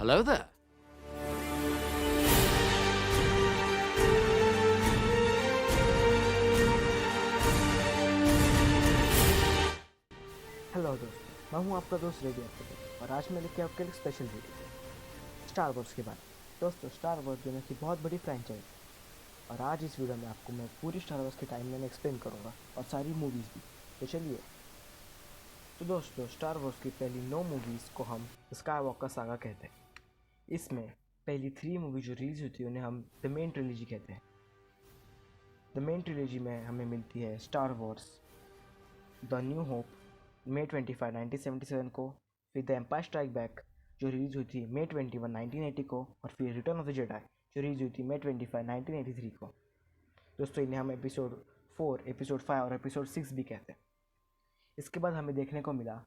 Hello there. Hello दोस्तों, मैं हूं आपका दोस्त रेडियो और आज मैं लेके आपके लिए स्पेशल वीडियो स्टार वॉर्स के बारे में। दोस्तों, स्टार वॉर्स दुनिया की बहुत बड़ी फ्रेंचाइज और आज इस वीडियो में आपको मैं पूरी स्टार वॉर्स की टाइमलाइन एक्सप्लेन करूंगा और सारी मूवीज़ भी। तो चलिए। तो दोस्तों, स्टार वॉर्स की पहली 9 मूवीज़ को हम स्काई वॉकर सागा कहते हैं। इसमें पहली 3 मूवी जो रिलीज होती है उन्हें हम द मेन ट्रिलॉजी कहते हैं। द मेन ट्रिलॉजी में हमें मिलती है Star Wars the New Hope मई 25 1977 को, फिर द एम्पायर स्ट्राइक बैक जो रिलीज हुई थी मई 21 1980 को, और फिर रिटर्न ऑफ द जेडाई जो रिलीज हुई थी मई 25 1983 को। दोस्तों, इन्हें हम एपिसोड 4, एपिसोड 5 और एपिसोड 6 भी कहते हैं। इसके बाद हमें देखने को मिला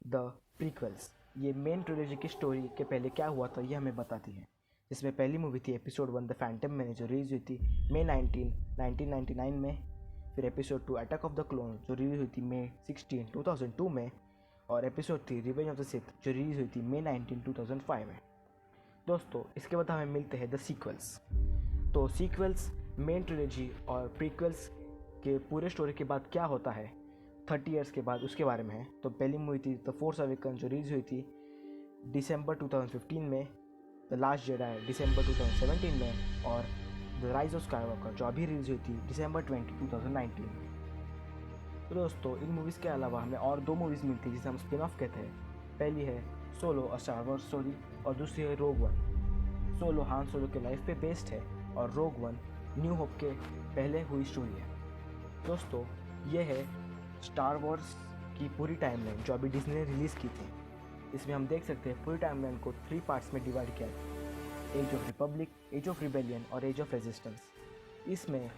द प्रीक्वल्स। ये मेन ट्रिलॉजी की स्टोरी के पहले क्या हुआ था ये हमें बताती है, जिसमें पहली मूवी थी एपिसोड 1 द फैंटम मैन जो रिलीज हुई थी मई 1999 में, फिर episode 2 Attack of the clone जो रिलीज हुई थी मई 16 2002 में, और episode 3 revenge of the Sith जो रिलीज हुई थी मई 19 2005 में। दोस्तों, इसके बाद हमें मिलते हैं द सीक्वल्स। तो सीक्वल्स मेन ट्रिलॉजी और प्रीक्वल्स के पूरे स्टोरी के बाद क्या होता है 30 ईयर्स के बाद, उसके बारे में है। तो पहली मूवी थी द फोर्स अवेकन जो रिलीज हुई थी दिसंबर 2015 में, द लास्ट जेडाई दिसंबर 2017 में, और द राइज ऑफ स्काईवॉकर जो अभी रिलीज हुई थी दिसंबर 20 2019 में। तो दोस्तों, इन मूवीज़ के अलावा हमें और 2 मूवीज़ मिलती है जिसे हम स्पिन ऑफ कहते हैं। पहली है solo a star Wars story और दूसरी है रोग वन। सोलो हान सोलो के लाइफ पे बेस्ड है और रोग वन न्यू होप के पहले हुई स्टोरी है। दोस्तों, ये है स्टार वॉर्स की पूरी टाइमलाइन जो अभी डिज्नी ने रिलीज़ की थी। इसमें हम देख सकते हैं पूरी टाइमलाइन को 3 पार्ट्स में डिवाइड किया है, age of Republic, age of Rebellion और एज ऑफ रेजिस्टेंस। इसमें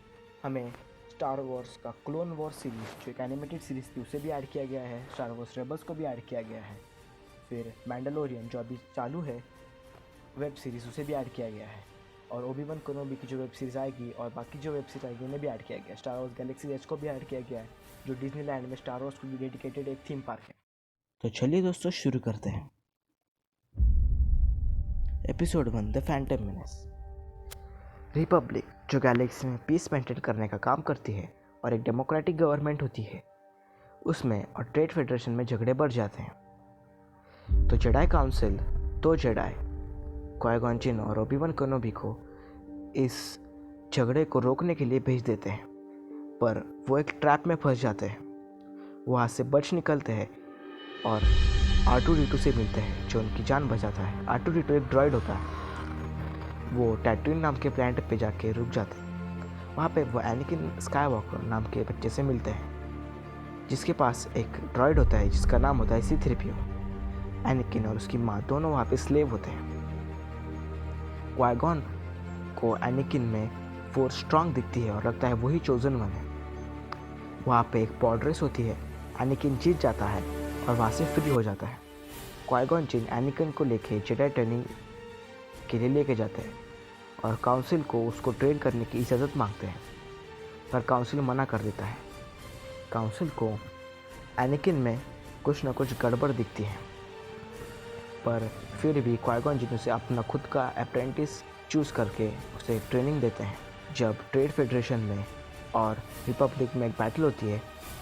हमें स्टार वॉर्स का क्लोन वॉर्स सीरीज़ जो एक एनिमेटेड सीरीज़ थी उसे भी ऐड किया गया है, स्टार वॉर्स रेबल्स को भी ऐड किया गया है, फिर मैंडलोरियन जो अभी चालू है वेब सीरीज़ उसे भी ऐड किया गया है, और ओबी-वन केनोबी की जो वेब सीरीज़ आएगी और बाकी जो वेब सीरीज़ आएगी उन्हें भी ऐड किया गया है। स्टार वॉर्स गैलेक्सी एज को भी ऐड किया गया है जो डिज्नीलैंड में स्टार वॉर्स को भी डेडिकेटेड एक थीम पार्क है। तो चलिए दोस्तों, शुरू करते हैं। Episode 1 the Phantom menace. Republic जो गैलेक्सी में पीस मेंटेन करने का काम करती है और एक डेमोक्रेटिक गवर्नमेंट होती है, उसमें और ट्रेड फेडरेशन में झगड़े बढ़ जाते हैं। तो जेडाई काउंसिल 2 जेडाई क्वाई-गॉन जिन्न और ओबी-वन केनोबी को इस झगड़े को रोकने के लिए भेज देते हैं, पर वो एक ट्रैप में फंस जाते हैं। वहाँ से बच निकलते हैं और R2-D2 से मिलते हैं जो उनकी जान बचाता है। R2-D2 एक ड्रॉइड होता है। वो टैटूइन नाम के प्लैनेट पे जाके रुक जाते हैं। वहाँ पे वो एनाकिन स्काईवॉकर नाम के बच्चे से मिलते हैं जिसके पास एक ड्रॉइड होता है जिसका नाम होता है C-3PO। एनाकिन और उसकी माँ दोनों वहाँ पे स्लेव होते हैं। क्वाई-गॉन को एनाकिन में फोर्स स्ट्रांग दिखती है और लगता है वही चोजन वन है। वहाँ पे एक पॉड रेस होती है, एनाकिन जीत जाता है और वहाँ से फ्री हो जाता है। क्वाई-गॉन जिन्न एनाकिन को लेके जेडाई ट्रेनिंग के लिए लेके जाते हैं और काउंसिल को उसको ट्रेन करने की इजाज़त मांगते हैं, पर काउंसिल मना कर देता है। काउंसिल को एनाकिन में कुछ न कुछ गड़बड़ दिखती है, पर फिर भी क्वाई-गॉन जिन्न उसे अपना खुद का अप्रेंटिस चूज़ करके उसे ट्रेनिंग देते हैं। जब ट्रेड फेडरेशन में और रिपब्लिक में एक बैटल होती है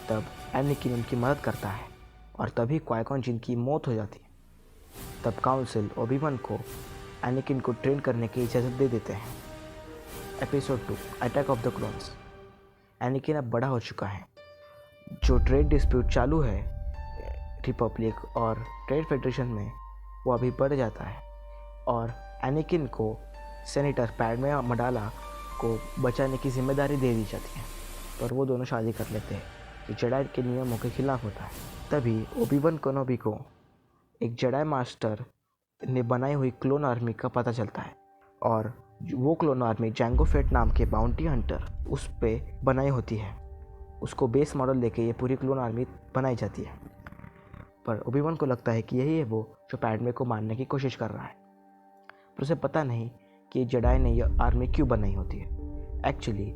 तब एनाकिन उनकी मदद करता है और तभी क्वाई-गॉन जिन्न की मौत हो जाती है। तब काउंसिल ओबी-वन को एनाकिन को ट्रेन करने की इजाज़त दे देते हैं। Episode 2 Attack of the Clones. Anakin अब बड़ा हो चुका है। जो ट्रेड डिस्प्यूट चालू है रिपब्लिक और ट्रेड फेडरेशन में वो अभी बढ़ जाता है और एनाकिन को सेनेटर पैडमे अमाडाला को बचाने की जिम्मेदारी दे दी जाती है, पर वो दोनों शादी कर लेते हैं जो जेडाई के नियमों के खिलाफ होता है। तभी ओबी-वन केनोबी को एक जेडाई मास्टर ने बनाई हुई क्लोन आर्मी का पता चलता है और वो क्लोन आर्मी जैंगो फेट नाम के बाउंटी हंटर उस पे बनाई होती है। उसको बेस मॉडल लेके ये पूरी क्लोन आर्मी बनाई जाती है, पर ओबी-वन को लगता है कि यही है वो जो पैडमे को मारने की कोशिश कर रहा है, पर उसे पता नहीं कि जेडाई ने यह आर्मी क्यों बनाई होती है। एक्चुअली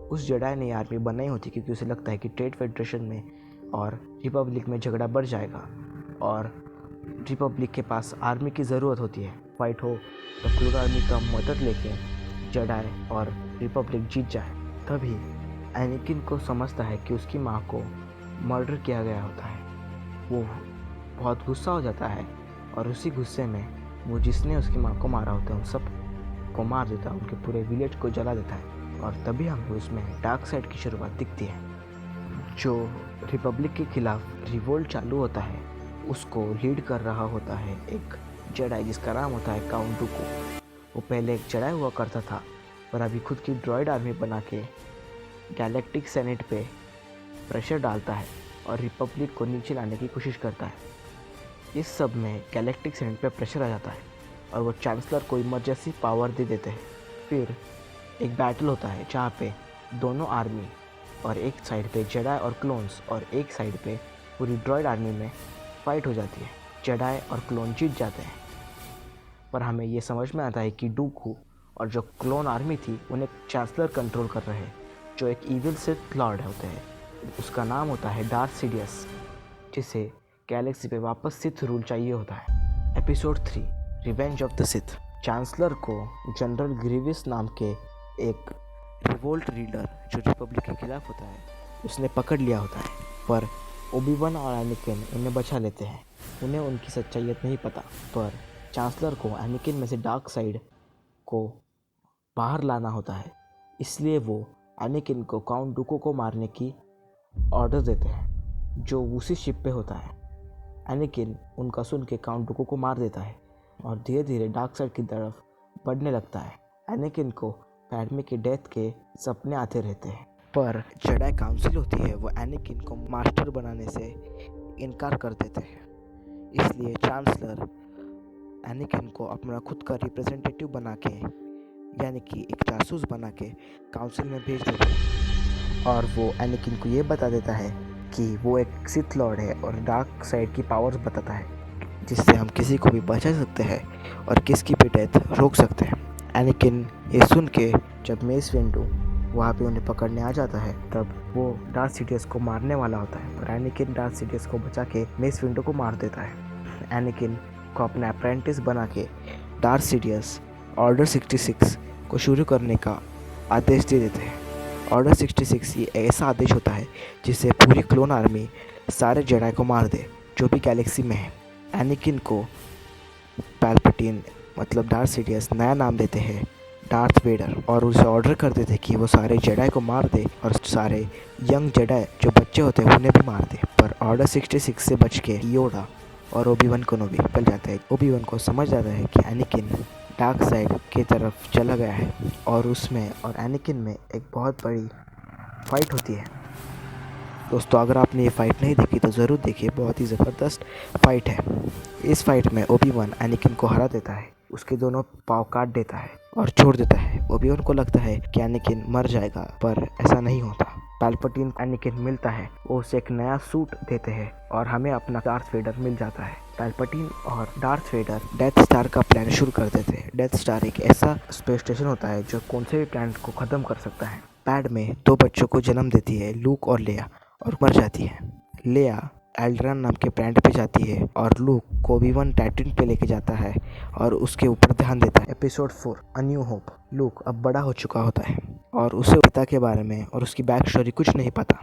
उस जेडाई ने यह आर्मी बनाई होती क्योंकि उसे लगता है कि ट्रेड फेडरेशन में और रिपब्लिक में झगड़ा बढ़ जाएगा और रिपब्लिक के पास आर्मी की ज़रूरत होती है, फाइट हो तो क्लोन आर्मी का मदद लेके जेडाई और रिपब्लिक जीत जाए। तभी एनाकिन को समझता है कि उसकी माँ को मर्डर किया गया होता है। वो बहुत गुस्सा हो जाता है और उसी गुस्से में वो जिसने उसकी माँ को मारा होता है उन सब को मार देता है, उनके पूरे विलेज को जला देता है। और तभी हमको इसमें डार्क साइड की शुरुआत दिखती है। जो रिपब्लिक के खिलाफ रिवोल्ट चालू होता है उसको लीड कर रहा होता है एक जेडाई जिसका नाम होता है काउंट डूकू। वो पहले एक जेडाई हुआ करता था पर अभी खुद की ड्रॉइड आर्मी बना के गैलेक्टिक सेनेट पे प्रेशर डालता है और रिपब्लिक को नीचे लाने की कोशिश करता है। इस सब में गैलेक्टिक सेनेट पे प्रेशर आ जाता है और वो चांसलर को इमरजेंसी पावर दे देते हैं। फिर एक बैटल होता है जहाँ पे दोनों आर्मी और एक साइड पे जेडाई और क्लोन्स और एक साइड पे पूरी ड्रॉइड आर्मी में फाइट हो जाती है। जेडाई और क्लोन जीत जाते हैं पर हमें ये समझ में आता है कि डूकू और जो क्लोन आर्मी थी उन्हें चांसलर कंट्रोल कर रहे हैं जो एक इविल सिथ लॉर्ड होते हैं। उसका नाम होता है डार्थ सीडियस, जिसे गैलेक्सी पे वापस सिथ रूल चाहिए होता है। Episode 3 revenge of the Sith. Chancellor को जनरल ग्रीवियस नाम के एक रिवोल्ट लीडर जो रिपब्लिक के खिलाफ होता है उसने पकड़ लिया होता है, पर ओबी-वन और एनाकिन उन्हें बचा लेते हैं। उन्हें उनकी सच्चाइयत नहीं पता, पर चांसलर को एनाकिन में से डार्क साइड को बाहर लाना होता है। इसलिए वो एनाकिन को काउंट डूकू को मारने की ऑर्डर देते हैं जो उसी शिप पे होता है। एनाकिन उनका सुन के काउंट डूकू को मार देता है और धीरे धीरे डार्क साइड की तरफ बढ़ने लगता है। एनाकिन को पैडमे के डेथ के सपने आते रहते हैं, पर जेडाई काउंसिल होती है वो एनाकिन को मास्टर बनाने से इनकार कर देते हैं। इसलिए चांसलर एनाकिन को अपना खुद का रिप्रेजेंटेटिव बना के यानी कि एक जासूस बना के काउंसिल में भेज देता है और वो एनाकिन को ये बता देता है कि वो एक सिथ लॉर्ड है और डार्क साइड की पावर्स बताता है जिससे हम किसी को भी बचा सकते हैं और किसकी भी डेथ रोक सकते हैं। एनाकिन ये सुन के जब मेस विंडू वहाँ पे उन्हें पकड़ने आ जाता है तब वो डार्थ सीडियस को मारने वाला होता है, पर एनाकिन डार्थ सीडियस को बचा के मेस विंडू को मार देता है। एनाकिन को अपना अप्रेंटिस बना के डार्थ सीडियस ऑर्डर 66 को शुरू करने का आदेश दे देते हैं। ऑर्डर 66 ये ऐसा आदेश होता है जिससे पूरी क्लोन आर्मी सारे जेडाई को मार दे जो भी गैलेक्सी में है। एनाकिन को पैल्पैटिन मतलब डार्थ सीडियस नया नाम देते हैं डार्थ वेडर और उसे ऑर्डर कर देते कि वो सारे जेडाई को मार दे और सारे यंग जेडाई जो बच्चे होते हैं उन्हें भी मार दे। पर ऑर्डर 66 से बच के योडा और ओबी-वन केनोबी निकल जाते हैं। ओबी-वन को समझ आता है कि एनाकिन डार्क साइड की तरफ चला गया है और उसमें और एनाकिन में एक बहुत बड़ी फाइट होती है। दोस्तों अगर आपने ये फाइट नहीं देखी तो ज़रूर देखिए, बहुत ही ज़बरदस्त फाइट है। इस फाइट में ओबी-वन एनाकिन को हरा देता है, उसके दोनों पाँव काट देता है और छोड़ देता है। ओबी-वन को लगता है कि एनाकिन मर जाएगा पर ऐसा नहीं होता। पैल्पैटिन एनाकिन मिलता है, वो उसे एक नया सूट देते हैं और हमें अपना डार्थ वेडर मिल जाता है। पैल्पैटिन और डार्थ वेडर डेथ स्टार का प्लान शुरू कर देते हैं। डेथ स्टार एक ऐसा स्पेस स्टेशन होता है जो कौन से भी प्लैनेट को ख़त्म कर सकता है। पैड में 2 बच्चों को जन्म देती है, लूक और लेया, और मर जाती है। लेया एल्ड्रान नाम के प्लैनेट पे जाती है और लूक को ओबी-वन टैटिन पे लेके जाता है और उसके ऊपर ध्यान देता है। Episode 4 a new hope. Look अब बड़ा हो चुका होता है और उसे पिता के बारे में और उसकी बैक स्टोरी कुछ नहीं पता,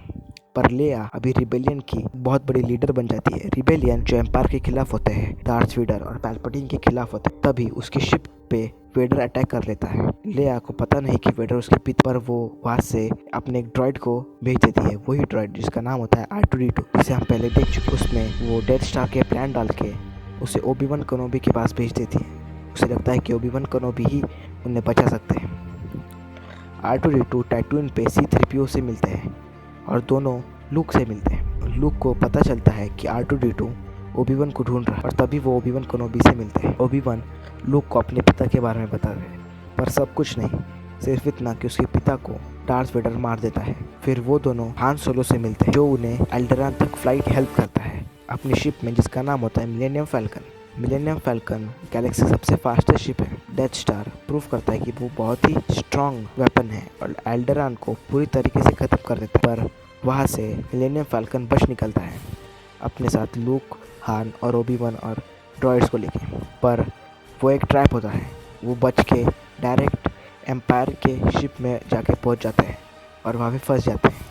पर लेया अभी रिबेलियन की बहुत बड़ी लीडर बन जाती है। रिबेलियन जो एम्पायर के खिलाफ होते हैं, डार्थ वेडर और पैल्पैटिन के खिलाफ होते हैं। तभी उसकी शिप पे वेडर अटैक कर लेता है। लेया को पता नहीं कि वेडर उसके पिता, पर वो वहाँ से अपने एक ड्रॉइड को भेज देती है, वही ड्रॉइड जिसका नाम होता है R2-D2, जिसे हम पहले देख चुके। उसमें वो डेथ स्टार के प्लान डाल के उसे ओबी-वन केनोबी के पास भेज देती है। उसे लगता है कि ओबी-वन केनोबी ही उन्हें बचा सकते हैं। R2-D2 टैटूइन पे C-3PO से मिलते हैं और दोनों लूक से मिलते हैं। लूक को पता चलता है कि R2-D2 ओबी-वन को ढूंढ रहा है और तभी वो ओबी-वन केनोबी से मिलते हैं। ओबी-वन लूक को अपने पिता के बारे में बताते हैं, पर सब कुछ नहीं, सिर्फ इतना कि उसके पिता को डार्थ वेडर मार देता है। फिर वो दोनों हान सोलो से मिलते हैं जो उन्हें एल्डरान तक फ्लाइट हेल्प करता है अपनी शिप में जिसका नाम होता है millennium falcon. Millennium falcon Galaxy सबसे फास्टेस्ट शिप है। डेथ स्टार प्रूव करता है कि वो बहुत ही स्ट्रॉन्ग वेपन है और एल्डरान को पूरी तरीके से ख़त्म कर देता है, पर वहाँ से मिलेनियम फैल्कन बच निकलता है अपने साथ लूक, हान और ओबी-वन और ड्रॉइड्स को लेके। पर वो एक ट्रैप होता है। वो बच के डायरेक्ट एम्पायर के शिप में जाके पहुंच जाते हैं और वहाँ पे फंस जाते हैं।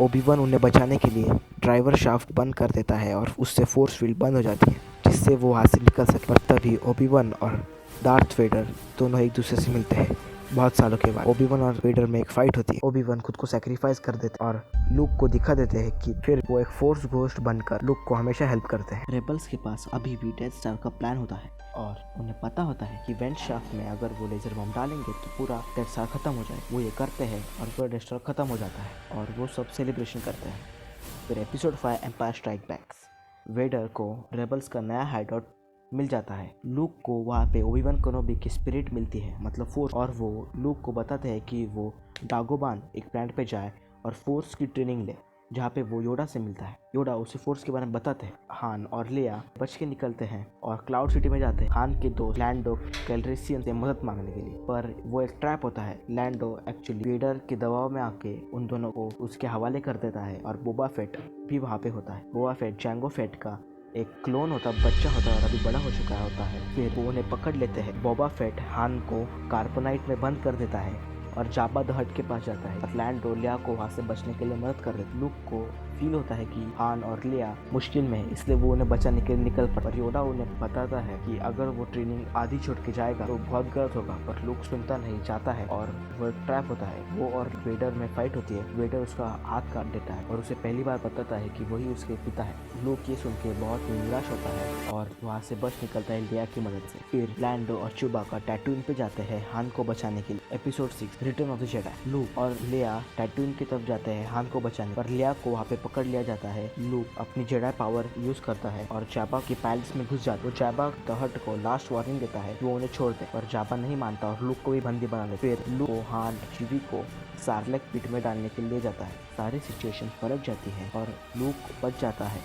ओबी-वन उन्हें बचाने के लिए ड्राइवर शाफ्ट बंद कर देता है और उससे फोर्स फील्ड बंद हो जाती है, जिससे वो वहाँ से निकल सके। और तभी ओबी-वन और डार्थ वेडर दोनों एक दूसरे से मिलते हैं बहुत सालों के बाद। ओबी-वन और वेडर में एक फाइट होती है। ओबी-वन खुद को सैक्रिफाइस कर देते और लूक को दिखा देते हैं कि फिर वो एक फोर्स घोस्ट बनकर लूक को हमेशा हेल्प करते हैं। रेबल्स के पास अभी भी डेथ स्टार का प्लान होता है और उन्हें पता होता है कि वेंट शाफ्ट में अगर वो लेजर बम डालेंगे तो पूरा डेथ स्टार खत्म हो जाए। वो ये करते हैं और पूरा डेथ स्टार खत्म हो जाता है और वो सब सेलिब्रेशन करते हैं। फिर episode 5 Empire Strike Backs. Vader को रेबल्स का नया हाइडआउट मिल जाता है। लूक को वहाँ पे ओबी-वन केनोबी की स्पिरिट मिलती है, मतलब फोर्स, और वो लूक को बताते हैं कि वो डागोबान एक प्लानेट पे जाए और फोर्स की ट्रेनिंग ले, जहाँ पे वो योडा से मिलता है। योडा उसे फोर्स के बारे में बताते हैं। हान और लिया बच के निकलते हैं और क्लाउड सिटी में जाते हैं हान के दोस्त लैंडो कैलरिसियन से मदद मांगने के लिए, पर वो एक ट्रैप होता है। लैंडो एक्चुअली वेडर के दबाव में आके उन दोनों को उसके हवाले कर देता है और बोबा फेट भी वहाँ पे होता है। बोबा फेट जैंगो फेट का एक क्लोन होता, बच्चा होता है और अभी बड़ा हो चुका होता है। फिर वो उन्हें पकड़ लेते हैं। बोबा फेट हान को कार्बोनाइट में बंद कर देता है और जाबा द हट के पास जाता है। लैंडो लिया को वहाँ से बचने के लिए मदद कर देता है। लूक को फील होता है कि हान और लिया मुश्किल में है, इसलिए वो उन्हें बचाने के लिए निकल पड़ता है। योडा उन्हें बताता है कि अगर वो ट्रेनिंग आधी छोड़ के जाएगा तो बहुत गलत होगा, पर लूक सुनता नहीं, जाता है और वो एक ट्रैप होता है। वो और वेडर में फाइट होती है। वेडर उसका हाथ काट देता है और उसे पहली बार बताता है कि वही उसके पिता है। लूक ये सुन के बहुत निराश होता है और वहाँ से बच निकलता है लिया की मदद से। फिर लैंडो और चुबाका टैटून पे जाते हैं हान को बचाने के लिए। Episode 6 return of the Jedi. Look और लिया टैटून की तरफ जाते हैं हान को बचाने, पर लिया को वहाँ पे पकड़ लिया जाता है। लूक अपनी जेडाई पावर यूज करता है और जाबा के पैलेस में घुस जाता है। वो जाबा द हट को लास्ट वार्निंग देता है कि वो उन्हें छोड़ दे, पर जाबा नहीं मानता और लूक को भी बंदी बना लेता है। फिर लूक को हान चिवी को सार्लेक पिट में डालने के लिए जाता है। सारी सिचुएशन पलट जाती है और लूक बच जाता है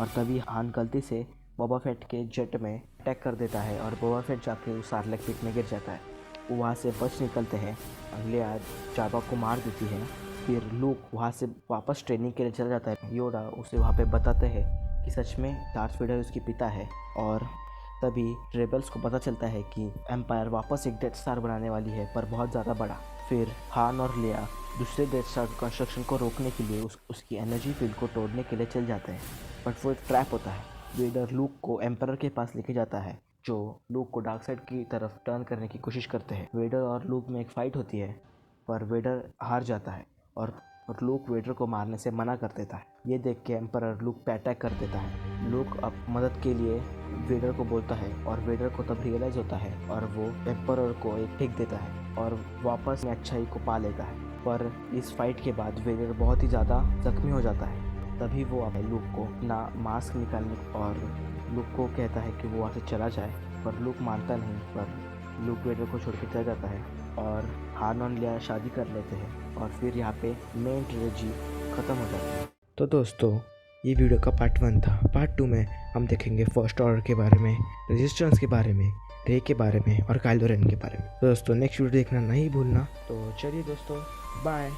और तभी हान गलती से बोबा फेट के जेट में अटैक कर देता है और बोबा फेट जाके उस सार्लेक पिट में गिर जाता है। वो वहाँ से बच निकलते हैं। लिया जाबा को मार देती है। फिर लूक वहाँ से वापस ट्रेनिंग के लिए चला जाता है। योडा उसे वहाँ पे बताते हैं कि सच में डार्थ वेडर उसके पिता है और तभी रेबल्स को पता चलता है कि एम्पायर वापस एक डेथ स्टार बनाने वाली है, पर बहुत ज़्यादा बड़ा। फिर हान और लिया दूसरे डेथ स्टार कंस्ट्रक्शन को रोकने के लिए उसकी एनर्जी फील्ड को तोड़ने के लिए चल जाते हैं, बट वो एक ट्रैप होता है। वेडर लूक को एम्पायर के पास लेके जाता है, जो लूक को डार्क साइड की तरफ टर्न करने की कोशिश करते हैं। वेडर और लूक में एक फाइट होती है, पर वेडर हार जाता है और लूक वेडर को मारने से मना कर देता है। ये देख के एम्पायर लूक पे अटैक कर देता है। लूक अब मदद के लिए वेडर को बोलता है और वेडर को तब रियलाइज होता है और वो एम्पायर को एक फेंक देता है और वापस अच्छाई को पा लेता है। पर इस फाइट के बाद वेडर बहुत ही ज़्यादा जख्मी हो जाता है। तभी वो अब लूक को ना मास्क निकालने और लूक को कहता है कि वो वहाँ से चला जाए, पर लूक मानता नहीं। पर लूक वेडर को छोड़ के चला जाता है और हान और लिया शादी कर लेते हैं और फिर यहाँ पे मेन ट्रिलॉजी ख़त्म हो जाती है। तो दोस्तों, ये वीडियो का पार्ट 1 था। पार्ट 2 में हम देखेंगे फर्स्ट ऑर्डर के बारे में, रेजिस्टेंस के बारे में, रे के बारे में और काइलो रेन के बारे में। तो दोस्तों, नेक्स्ट वीडियो देखना नहीं भूलना। तो चलिए दोस्तों, बाय।